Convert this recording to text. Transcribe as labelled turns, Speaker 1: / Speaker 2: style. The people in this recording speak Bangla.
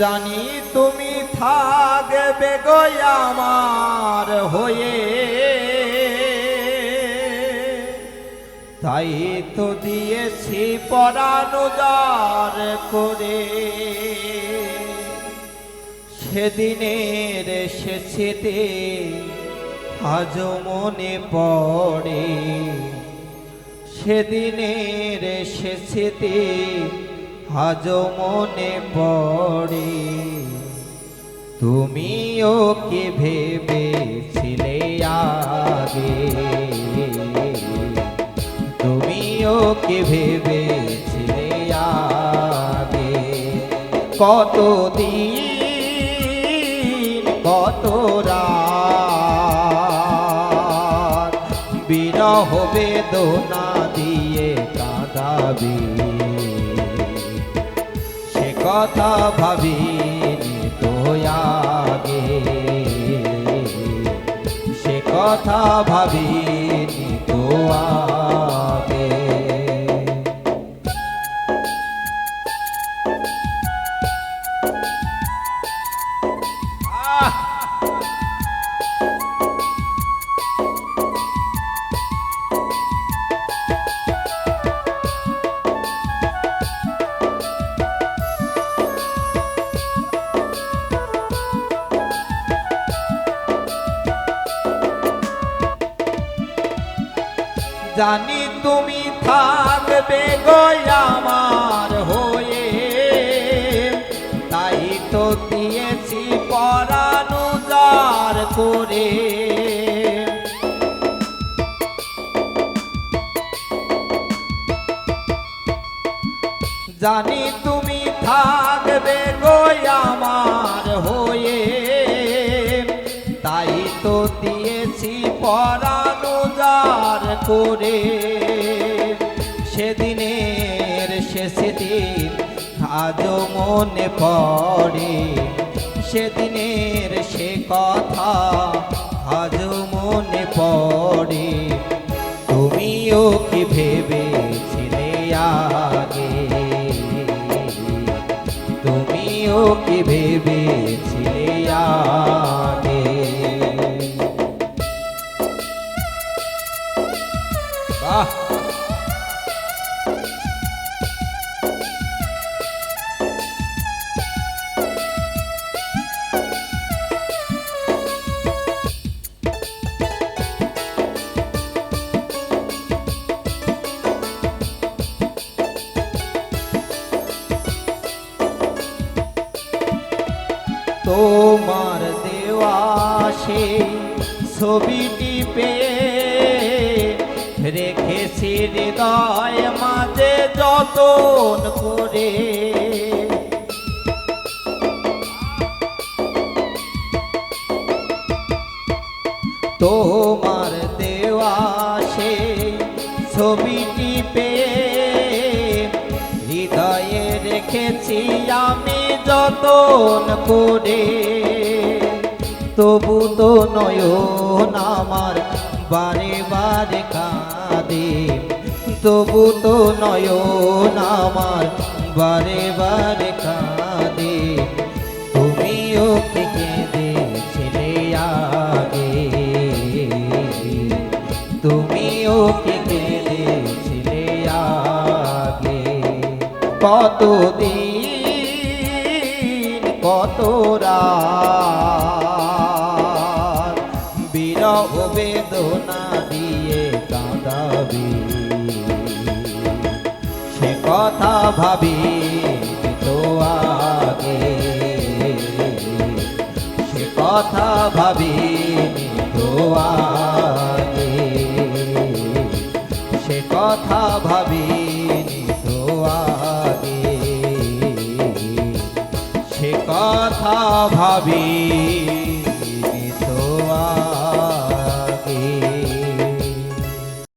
Speaker 1: জানি তুমি থাকবে গো আমার হয়ে, তাই তো দিয়েছি পরাণ উজাড় করে। সেদিনের শেষেতে আজও মনে পড়ে, সেদিনের শেষেতে আজও মনে পড়ে। তুমিও কি ভেবেছিলে আগে, তুমিও কি ভেবেছিলে আগে। কতদিন কত রাত বিরহ বেদনা দিয়ে কাঁদাবি, সে কথা ভাবিনি তো আগে, সে কথা ভাবিনি তো আগে। জানি তুমি থাকবে গো আমার হয়ে, তাই তো দিয়েছি পরাণ উজাড় করে। জানি তুমি থাকবে গো আমার হয়ে, তাই তো দিয়েছি পরাণ উজাড় করে। সেদিনের শেষে দিন আজও মনে পড়ে, সেদিনের সে কথা আজও মনে পড়ে। তুমিও কি ভেবেছিলে আগে, তুমিও কি ভেবেছিলে আগে। বাহ, তোমার দেওয়া সেই ছবিটি পেয়ে রেখেছি হৃদয় মাঝে যতন করে। তোমার দেওয়া সেই ছবিটি পেয়ে হৃদয়ে রেখেছি আমি যতন করে। তবু তো নয়ন আমার বারে বারে কাঁদে, তবু তো নয়ন আমার বারে বারে কাঁদে। তুমিও কি কেঁদেছিলে আগে, তুমিও কি কেঁদেছিলে আগে। কতদিন কত রাত বিরহ বেদনা দিয়ে কাঁদাবি, সে কথা ভাবিনি তো আগে, সে কথা ভাবিনি তো আগে, সে কথা ভাবিনি তো আগে, সে কথা ভাবি।